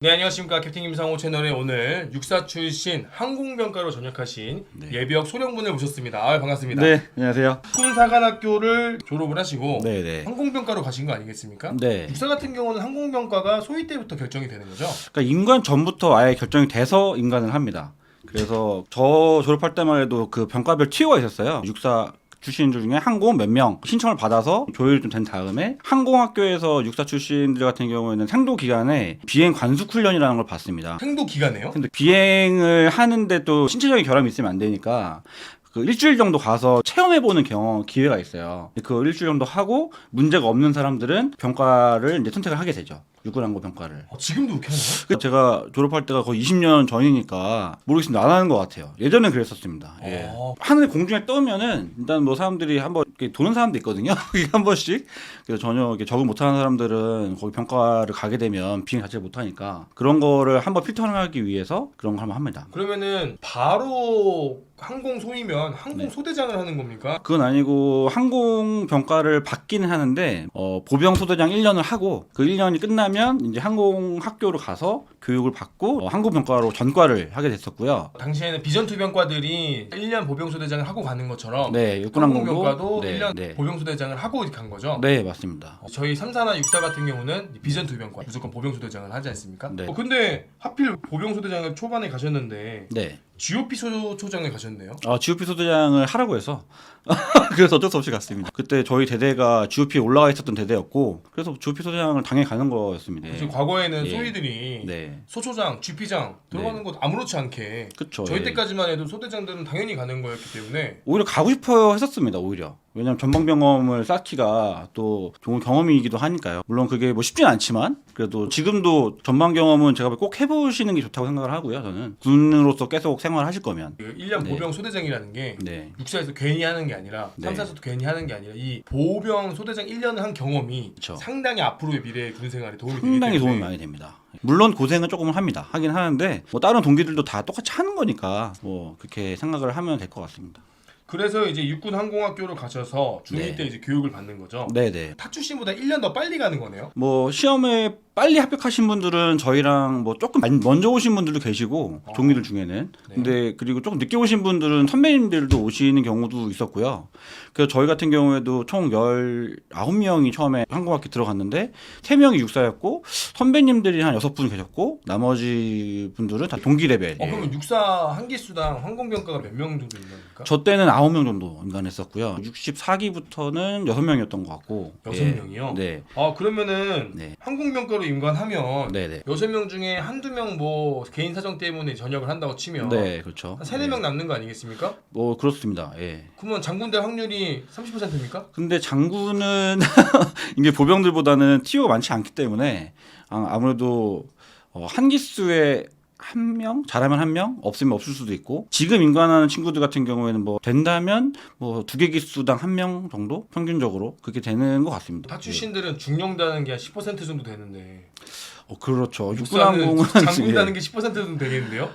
네, 안녕하십니까. 캡틴 김상호 채널에 오늘 육사 출신 항공병과로 전역하신 예비역 소령분을 모셨습니다. 반갑습니다. 네, 안녕하세요. 군사관학교를 졸업을 하시고 네네. 항공병과로 가신 거 아니겠습니까? 네. 육사 같은 경우는 항공병과가 소위 때부터 결정이 되는 거죠? 그러니까 임관 전부터 아예 결정이 돼서 임관을 합니다. 그래서 저 졸업할 때만 해도 그 병과별 티오가 있었어요. 육사 출신들 중에 항공 몇 명 신청을 받아서 조율이 좀 된 다음에 항공학교에서 육사 출신들 같은 경우에는 상도 기간에 비행 관숙 훈련이라는 걸 받습니다. 생도 기간에요? 근데 비행을 하는데 또 신체적인 결함이 있으면 안 되니까 그 일주일 정도 가서 체험해보는 경험 기회가 있어요. 그 일주일 정도 하고 문제가 없는 사람들은 병과를 이제 선택을 하게 되죠. 육군항공 병과를. 지금도 그렇게 하나요? 제가 졸업할 때가 거의 20년 전이니까 모르겠습니다. 안 하는 것 같아요. 예전엔 그랬었습니다. 예. 하늘에 공중에 떠면은 일단 뭐 사람들이 한번 이렇게 도는 사람도 있거든요. 한 번씩. 그래서 전혀 이렇게 적응 못하는 사람들은 거기 병과를 가게 되면 비행 자체를 못하니까 그런 거를 한번 필터링하기 위해서 그런 걸 한번 합니다. 그러면은 바로 항공 소이면 항공 소대장을 하는 겁니까? 그건 아니고 항공 병과를 받기는 하는데 보병 소대장 1년을 하고 그 1년이 끝나면 이제 항공 학교로 가서 교육을 받고 항공 병과로 전과를 하게 됐었고요. 당시에는 비전투병과들이 1년 보병소대장을 하고 가는 것처럼 네, 육군항공도 항공병과도 네, 1년 네. 보병소대장을 하고 간 거죠? 네, 맞습니다. 저희 3사나 6사 같은 경우는 비전투병과 무조건 보병소대장을 하지 않습니까? 네. 근데 하필 보병소대장을 초반에 가셨는데 네. GOP 초장에 가셨네요? GOP 소대장을 하라고 해서 그래서 어쩔 수 없이 갔습니다. 그때 저희 대대가 GOP에 올라가 있었던 대대였고 그래서 GOP 소대장을 당연히 가는 거였습니다. 그래서 과거에는 예. 소위들이 네. 소초장, GP장 들어가는 것 아무렇지 않게 그쵸. 저희 예. 때까지만 해도 소대장들은 당연히 가는 거였기 때문에 오히려 가고 싶어 했었습니다. 오히려. 왜냐면 전방 경험을 쌓기가 또 좋은 경험이기도 하니까요. 물론 그게 뭐 쉽진 않지만 그래도 지금도 전방 경험은 제가 꼭 해보시는 게 좋다고 생각을 하고요. 저는 군으로서 계속 생활하실 거면. 그 1년 네. 보병 소대장이라는 게 네. 육사에서 괜히 하는 게 아니라 네. 3사에서도 괜히 하는 게 아니라 이 보병 소대장 1년을 한 경험이 그쵸. 상당히 앞으로의 미래의 군 생활에 도움이 되기 상당히 때문에 도움이 많이 됩니다. 물론 고생은 조금은 합니다. 하긴 하는데 뭐 다른 동기들도 다 똑같이 하는 거니까 뭐 그렇게 생각을 하면 될 것 같습니다. 그래서 이제 육군 항공학교로 가셔서 중2 네. 때 이제 교육을 받는 거죠. 네네. 타 출신보다 1년 더 빨리 가는 거네요. 뭐 시험에 빨리 합격하신 분들은 저희랑 뭐 조금 먼저 오신 분들도 계시고 동기들 중에는 네. 근데 그리고 조금 늦게 오신 분들은 선배님들도 오시는 경우도 있었고요. 그래서 저희 같은 경우에도 총 19명이 처음에 항공학교 들어갔는데 3명이 육사였고 선배님들이 한 6분 계셨고 나머지 분들은 다 동기 레벨. 그러면 육사 한 기수당 항공병과가 몇 명 정도 있는 겁니까? 저 때는 9명 정도 임관했었고요. 64기부터는 6명이었던 것 같고. 6명이요? 네. 그러면은 네. 항공병과로 임관하면 네네. 6명 중에 한두 명 뭐 개인 사정 때문에 전역을 한다고 치면 네, 그렇죠. 한 3, 4명 남는 거 아니겠습니까? 뭐 그렇습니다. 예. 그러면 장군 될 확률이 30%입니까? 근데 장군은 이게 보병들보다는 티오가 많지 않기 때문에 아무래도 한 기수에 한 명, 잘하면 한 명, 없으면 없을 수도 있고 지금 임관하는 친구들 같은 경우에는 뭐 된다면 뭐 2개 기수당 1명 정도 평균적으로 그렇게 되는 것 같습니다. 타 출신들은 중령다는 게 한 10% 정도 되는데 그렇죠. 육사는 육군항공은 장군다는 게 10% 정도 되겠는데요?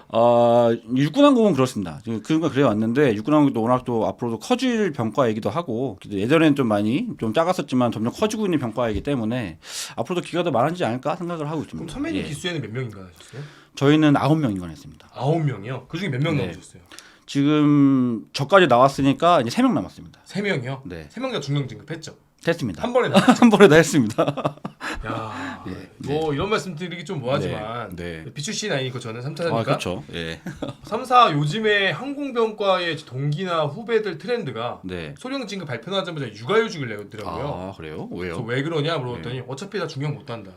육군항공은 그렇습니다. 그런 그래 왔는데 육군항공도 워낙 또 앞으로도 커질 병과이기도 하고 예전에는 좀 많이 좀 작았었지만 점점 커지고 있는 병과이기 때문에 앞으로도 기회가 더 많아지지 않을까 생각을 하고 있습니다. 그럼 선배님 예. 기수에는 몇 명 임관하셨어요? 저희는 9명 임관했습니다. 9명이요? 그 중에 몇 명 네. 남으셨어요? 지금 저까지 나왔으니까 이제 3명 남았습니다. 3명이요? 네. 3명 다 중령 진급했죠? 됐습니다. 한 번에 나. 한 번에 다 했습니다. 야, 예, 뭐 이런 말씀 드리기 좀 뭐하지만 네. 비출신 아니고 저는 3사니까 그렇죠. 예. 3사 요즘에 항공병과의 동기나 후배들 트렌드가 네. 소령 진급 발표하자마자 육아휴직을 내더라고요. 그래요? 그래서 왜요? 왜 그러냐 물어봤더니 어차피 다 중령 못 단다.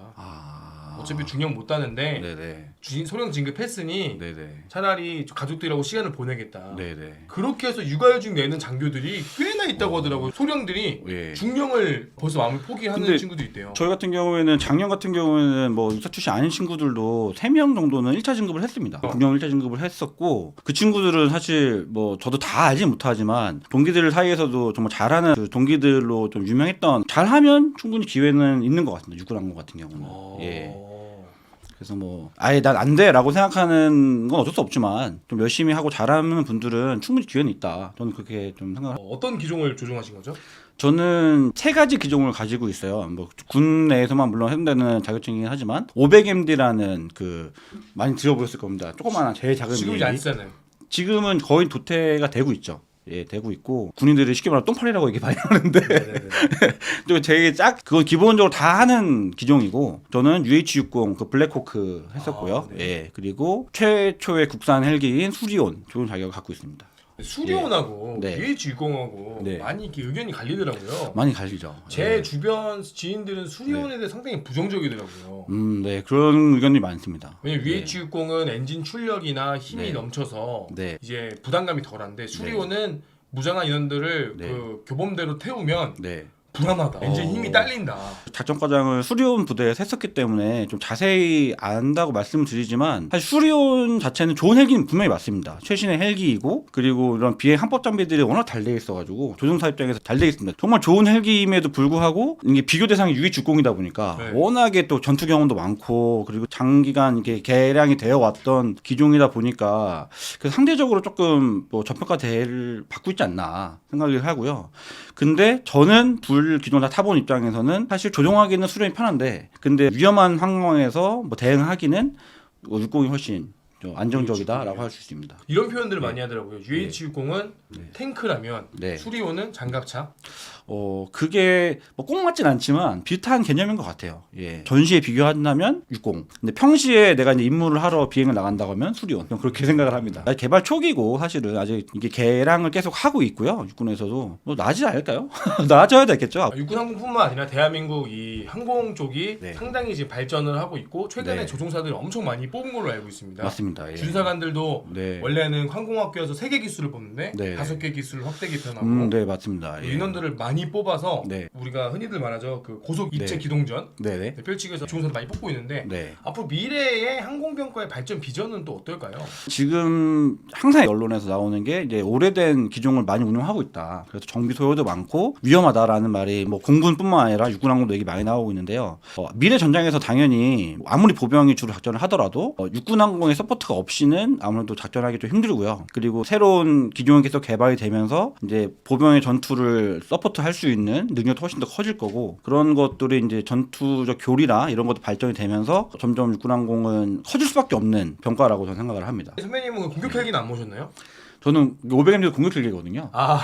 어차피 중령 못 따는데 네네. 소령 진급했으니 네네. 차라리 가족들하고 시간을 보내겠다. 네네. 그렇게 해서 육아휴직 내는 장교들이 꽤나 있다고 하더라고요. 소령들이 예. 중령을 벌써 마음을 포기하는 근데 친구도 있대요. 저희 같은 경우에는 작년 같은 경우에는 뭐 육사 출신 아닌 친구들도 3명 정도는 1차 진급을 했습니다. 군령 1차 진급을 했었고 그 친구들은 사실 뭐 저도 다 알지 못하지만 동기들 사이에서도 정말 잘하는 그 동기들로 좀 유명했던 잘하면 충분히 기회는 있는 것 같습니다. 육군항공 같은 경우는. 예. 그래서 뭐 아예 난 안 돼라고 생각하는 건 어쩔 수 없지만 좀 열심히 하고 잘하는 분들은 충분히 기회는 있다. 저는 그렇게 좀 생각을. 어떤 기종을 조종하신 거죠? 저는 세 가지 기종을 가지고 있어요. 뭐 군 내에서만 물론 해당되는 자격증이긴 하지만 500MD라는 그 많이 들어보셨을 겁니다. 조그마한 제일 작은 지금 이제 안 쓰잖아요. 지금은 거의 도태가 되고 있죠. 예, 되고 있고 군인들이 쉽게 말하면 똥파리라고 얘기 많이 하는데 또 제일 그건 기본적으로 다 하는 기종이고 저는 UH-60 그 블랙호크 했었고요. 네. 예, 그리고 최초의 국산 헬기인 수리온 좋은 자격을 갖고 있습니다. 수리온하고 네. UH-60하고 네. 많이 이렇게 의견이 갈리더라고요. 많이 갈리죠. 제 예. 주변 지인들은 수리온에 대해 상당히 부정적이더라고요. 네, 그런 의견이 많습니다. 왜냐면 UH-60은 엔진 출력이나 힘이 네. 넘쳐서 네. 이제 부담감이 덜한데 수리온은 무장한 인원들을 네. 그 교범대로 태우면 네. 불안하다. 엔진 힘이 딸린다. 작전과장을 수리온 부대에서 했었기 때문에 좀 자세히 안다고 말씀을 드리지만 사실 수리온 자체는 좋은 헬기는 분명히 맞습니다. 최신의 헬기이고 그리고 이런 비행 항법 장비들이 워낙 잘 돼 있어가지고 조종사 입장에서 잘 돼 있습니다. 정말 좋은 헬기임에도 불구하고 이게 비교 대상이 UH-60이다 보니까 네. 워낙에 또 전투 경험도 많고 그리고 장기간 이렇게 개량이 되어 왔던 기종이다 보니까 그 상대적으로 조금 뭐 저평가 대를 받고 있지 않나 생각을 하고요. 근데 저는 둘 기종 다 타본 입장에서는 사실 조종하기는 수련이 편한데 근데 위험한 상황에서 뭐 대응하기는 60이 훨씬 좀 안정적이다라고 할 수 있습니다. 이런 표현들을 많이 하더라고요. UH-60은 네. 탱크라면 네. 수리온은 장갑차. 그게 뭐 꼭 맞진 않지만 비슷한 개념인 것 같아요. 예. 전시에 비교한다면 60. 근데 평시에 내가 이제 임무를 하러 비행을 나간다고 하면 수리온. 그냥 그렇게 생각을 합니다. 개발 초기고 사실은 아직 이게 개량을 계속 하고 있고요. 육군에서도 뭐 나아지지 않을까요? 나아져야 되겠죠. 육군 항공뿐만 아니라 대한민국 이 항공 쪽이 네. 상당히 지금 발전을 하고 있고 최근에 네. 조종사들이 엄청 많이 뽑은 걸로 알고 있습니다. 맞습니다. 예. 군사관들도 네. 원래는 항공학교에서 3개 기술을 뽑는데 네. 5개 기술을 확대 개편하고 네, 맞습니다. 예. 인원들을 많이 뽑아서 네. 우리가 흔히들 말하죠. 그 고속 입체 네. 기동전 네네. 펼치기에서 조종사들 많이 뽑고 있는데 네. 앞으로 미래의 항공병과의 발전 비전은 또 어떨까요? 지금 항상 언론에서 나오는 게 이제 오래된 기종을 많이 운용하고 있다. 그래서 정비 소요도 많고 위험하다라는 말이 뭐 공군뿐만 아니라 육군항공도 얘기 많이 나오고 있는데요. 미래 전장에서 당연히 아무리 보병이 주로 작전을 하더라도 육군항공의 서포트가 없이는 아무래도 작전하기 좀 힘들고요. 그리고 새로운 기종이 계속 개발이 되면서 이제 보병의 전투를 서포트할 수 있는 능력도 훨씬 더 커질 거고 그런 것들이 이제 전투적 교리나 이런 것도 발전이 되면서 점점 육군항공은 커질 수밖에 없는 병과라고 저는 생각을 합니다. 선배님은 공격 헬기는 안 모셨나요? 저는 500M도 공격 헬기거든요. 아,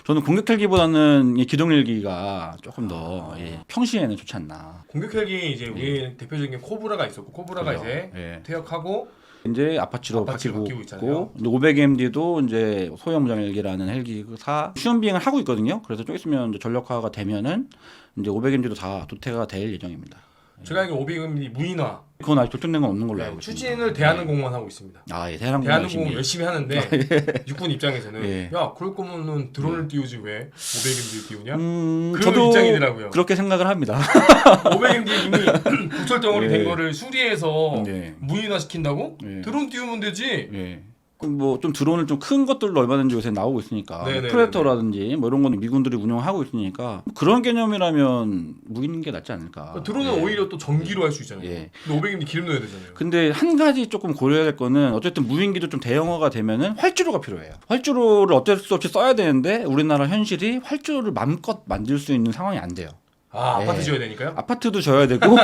저는 공격 헬기보다는 이 기동 헬기가 조금 더 평시에는 좋지 않나. 공격 헬기 이제 우리 대표적인 게 코브라가 있었고 코브라가 그죠. 이제 예. 퇴역하고 이제 아파치로 바뀌고 바뀌고 있잖아요. 있고 500MD도 이제 소형 무장 헬기라는 헬기사 시험 비행을 하고 있거든요. 그래서 좀 있으면 이제 전력화가 되면은 이제 500MD도 다 도태가 될 예정입니다. 제가 알기로 500mm 무인화 그건 아직 결정된 건 없는 걸로 알고 있습니다. 추진을 대한항공만 하고 있습니다. 예, 대한항공 대한항공 열심히 하는데 육군 입장에서는 예. 야 그럴 거면은 드론을 띄우지 왜 500MD 띄우냐? 그런 저도 입장이더라고요. 그렇게 생각을 합니다. 500MD 이미 국설 덩어리 예. 된 거를 수리해서 예. 무인화 시킨다고? 예. 드론 띄우면 되지. 예. 뭐 좀 드론을 좀 큰 것들도 얼마든지 요새 나오고 있으니까 네네네네. 프레데터라든지 뭐 이런 거는 미군들이 운영하고 있으니까 그런 개념이라면 무기는 게 낫지 않을까. 드론은 예. 오히려 또 전기로 할 수 있잖아요. 예. 근데 500MD 기름 넣어야 되잖아요. 근데 한 가지 조금 고려해야 될 거는 어쨌든 무인기도 좀 대형화가 되면은 활주로가 필요해요. 활주로를 어쩔 수 없이 써야 되는데 우리나라 현실이 활주로를 마음껏 만들 수 있는 상황이 안 돼요. 아, 아파트 예. 지어야 되니까요? 아파트도 져야 되고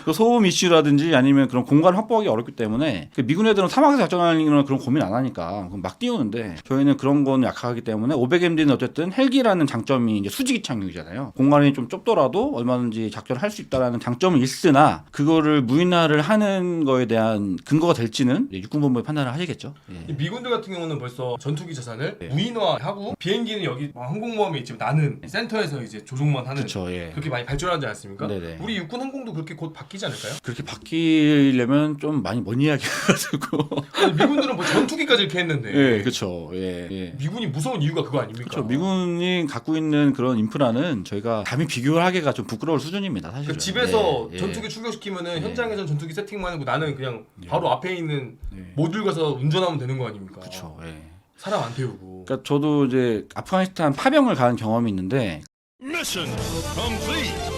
그 소음 이슈라든지 아니면 그런 공간을 확보하기 어렵기 때문에 미군 애들은 사막에서 작전하는 그런 고민 안 하니까 막 띄우는데 저희는 그런 거는 약하기 때문에 500MD는 어쨌든 헬기라는 장점이 이제 수직이 착륙이잖아요. 공간이 좀 좁더라도 얼마든지 작전을 할 수 있다라는 장점은 있으나 그거를 무인화를 하는 거에 대한 근거가 될지는 육군본부의 판단을 하시겠죠. 예. 이 미군들 같은 경우는 벌써 전투기 자산을 예. 무인화하고 비행기는 여기 항공모함에 있지만 나는 센터에서 이제 조종만 하는 그렇죠. 예. 그렇게 많이 발전하지 않습니까? 네네. 우리 육군 항공도 그렇게 곧 바뀌지 않을까요? 그렇게 바뀌려면 좀 많이 먼 이야기여가지고. 아니, 미군들은 뭐 전투기까지 이렇게 했는데 예, 그렇죠. 예, 예. 미군이 무서운 이유가 그거 아닙니까? 그렇죠. 미군이 갖고 있는 그런 인프라는 저희가 감히 비교를 하기가 좀 부끄러울 수준입니다. 사실은. 그 집에서 예, 예. 전투기 출격시키면은 예. 현장에서 전투기 세팅만 하고 나는 그냥 바로 앞에 있는 예. 모듈 가서 운전하면 되는 거 아닙니까? 그렇죠. 예. 사람 안 태우고. 그러니까 저도 이제 아프가니스탄 파병을 간 경험이 있는데 Mission complete.